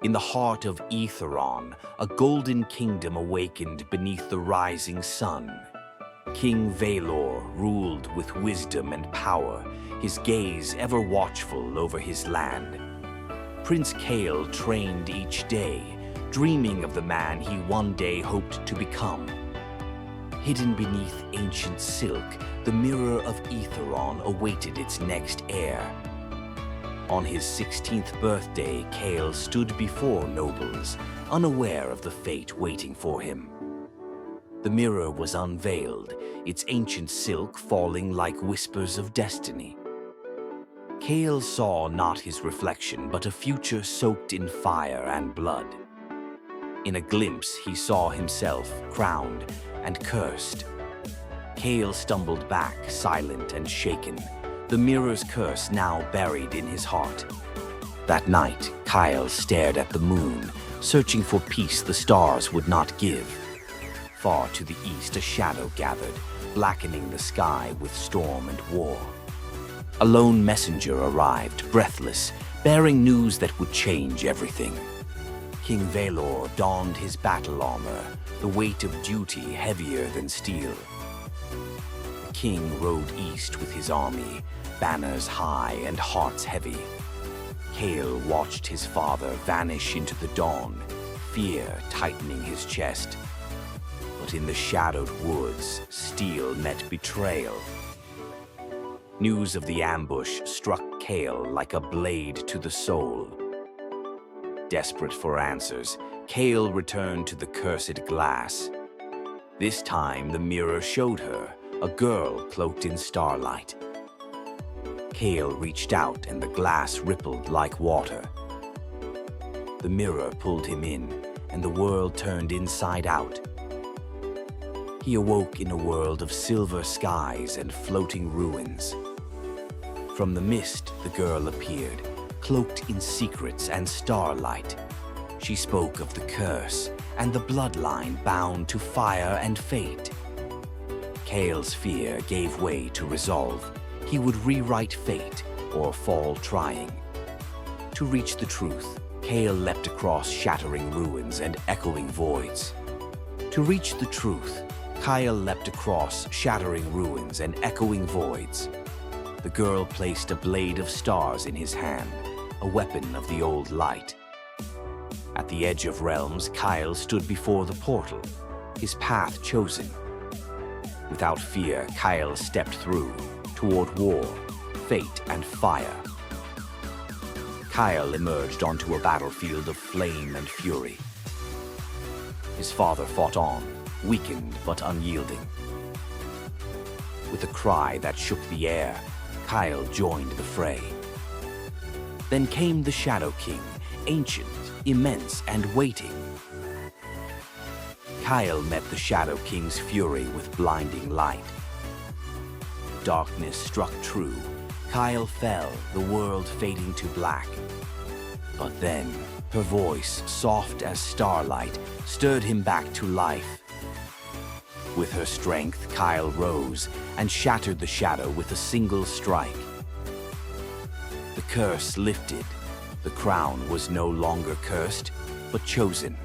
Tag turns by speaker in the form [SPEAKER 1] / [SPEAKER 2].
[SPEAKER 1] In the heart of Aetheron, a golden kingdom awakened beneath the rising sun. King Valor ruled with wisdom and power, his gaze ever watchful over his land. Prince Kael trained each day, dreaming of the man he one day hoped to become. Hidden beneath ancient silk, the Mirror of Aetheron awaited its next heir. On his 16th birthday, Kael stood before nobles, unaware of the fate waiting for him. The mirror was unveiled, its ancient silk falling like whispers of destiny. Kael saw not his reflection, but a future soaked in fire and blood. In a glimpse, he saw himself crowned and cursed. Kael stumbled back, silent and shaken, the mirror's curse now buried in his heart. That night, Kael stared at the moon, searching for peace the stars would not give. Far to the east, a shadow gathered, blackening the sky with storm and war. A lone messenger arrived, breathless, bearing news that would change everything. King Valor donned his battle armor, the weight of duty heavier than steel. The king rode east with his army, banners high and hearts heavy. Kael watched his father vanish into the dawn, fear tightening his chest. But in the shadowed woods, steel met betrayal. News of the ambush struck Kael like a blade to the soul. Desperate for answers, Kael returned to the cursed glass. This time, the mirror showed her, a girl cloaked in starlight. Kael reached out and the glass rippled like water. The mirror pulled him in, and the world turned inside out. He awoke in a world of silver skies and floating ruins. From the mist, the girl appeared, cloaked in secrets and starlight. She spoke of the curse and the bloodline bound to fire and fate. Kael's fear gave way to resolve. He would rewrite fate or fall trying. To reach the truth, Kael leapt across shattering ruins and echoing voids. To reach the truth, Kael leapt across shattering ruins and echoing voids. The girl placed a blade of stars in his hand, a weapon of the old light. At the edge of realms, Kael stood before the portal, his path chosen. Without fear, Kael stepped through, toward war, fate, and fire. Kael emerged onto a battlefield of flame and fury. His father fought on, weakened but unyielding. With a cry that shook the air, Kael joined the fray. Then came the Shadow King, ancient, immense, and waiting. Kael met the Shadow King's fury with blinding light. Darkness struck true. Kael fell, the world fading to black. But then, her voice, soft as starlight, stirred him back to life. With her strength, Kael rose and shattered the shadow with a single strike. The curse lifted. The crown was no longer cursed, but chosen.